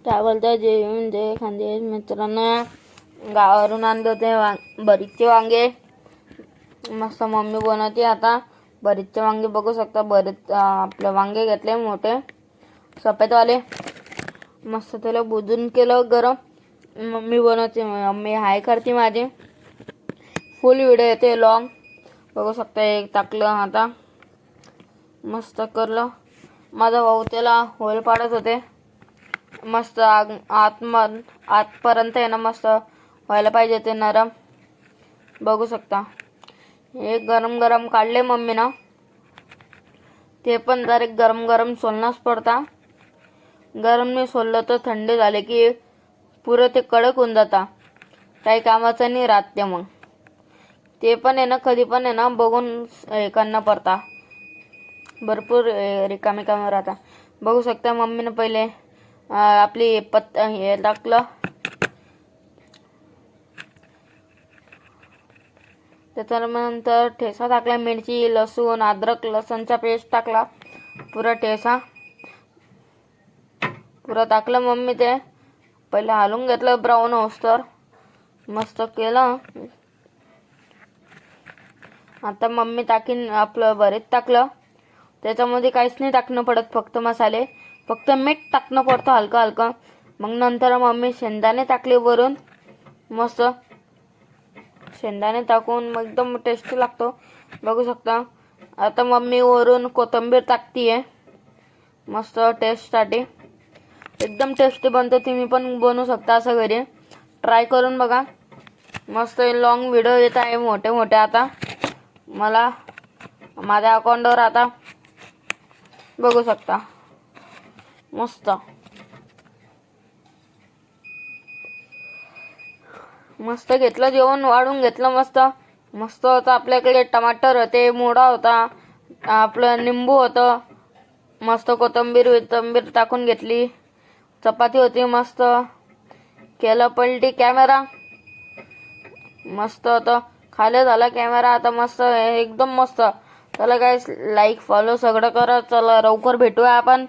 काय बोलता जेवण जे खांदे मित्रांनो गावावरून आणले होते भरीतचे वांगे। मस्त मम्मी बनवते आता भरीतचे वांगे। बघू शकता भरीत आपले वांगे घेतले मोठे सफेदवाले। मस्त त्याला भुजून केलं गरम। मम्मी बनवते, मम्मी हाय करते माझी। फुल व्हिडिओ येते लॉंग। बघू शकता एक टाकलं आता मस्त करलं। माझा भाऊ त्याला होल पाडत होते मस्त आतपर्यंत आहे ना मस्त व्हायला पाहिजे ते नरम। बघू शकता हे गरम गरम काढले मम्मी ना। ते पण डायरेक्ट गरम गरम सोलनाच पडता। गरम नाही सोललं तर थंड झाले की पुरं ते कडक होऊन जाता, काही कामाचं नाही राहत ते। मग ते पण आहे ना कधी पण आहे ना बघून हे करणं पडता, भरपूर रिकामे कामं राहता। बघू शकता मम्मीने पहिले आपली हे टाकलं, त्याच्यानंतर ठेसा टाकला, मिरची लसूण अद्रक लसणचा पेस्ट टाकला, पुरा ठेसा पुरा टाकलं। मम्मी ते पहिले हलवून घेतलं ब्राऊन होऊस्तर मस्त केलं। आता मम्मी टाकीन आपलं भरीत टाकलं, त्याच्यामध्ये काहीच नाही टाकणं पडत, फक्त मसाले, फक्त मीठ टाकणं पडतं हलका हलका। मग नंतर मम्मी शेंगदाणे टाकले वरून, मस्त शेंगदाणे टाकून मग एकदम टेस्टी लागतो। बघू शकता आता मम्मी वरून कोथिंबीर टाकतीये मस्त टेस्टसाठी, एकदम टेस्टी बनतो। तुम्ही पण बनवू शकता असं घरी, ट्राय करून बघा। मस्त लॉंग व्हिडिओ येत आहे मोठे मोठे आता मला माझ्या अकाउंटवर आता। बघू शकता मस्त मस्त घेतलं जेवण, वाढून घेतलं मस्त मस्त होतं। आपल्याकडे टमाटर होते, मोडा होता, आपलं निंबू होतं, मस्त कोथिंबीर टाकून घेतली, चपाती होती, मस्त केलं पलटी कॅमेरा मस्त होतं। खाली झाला कॅमेरा आता मस्त एकदम मस्त। चला गाइस लाईक फॉलो सगळं करा। चला लवकर भेटूया आपण।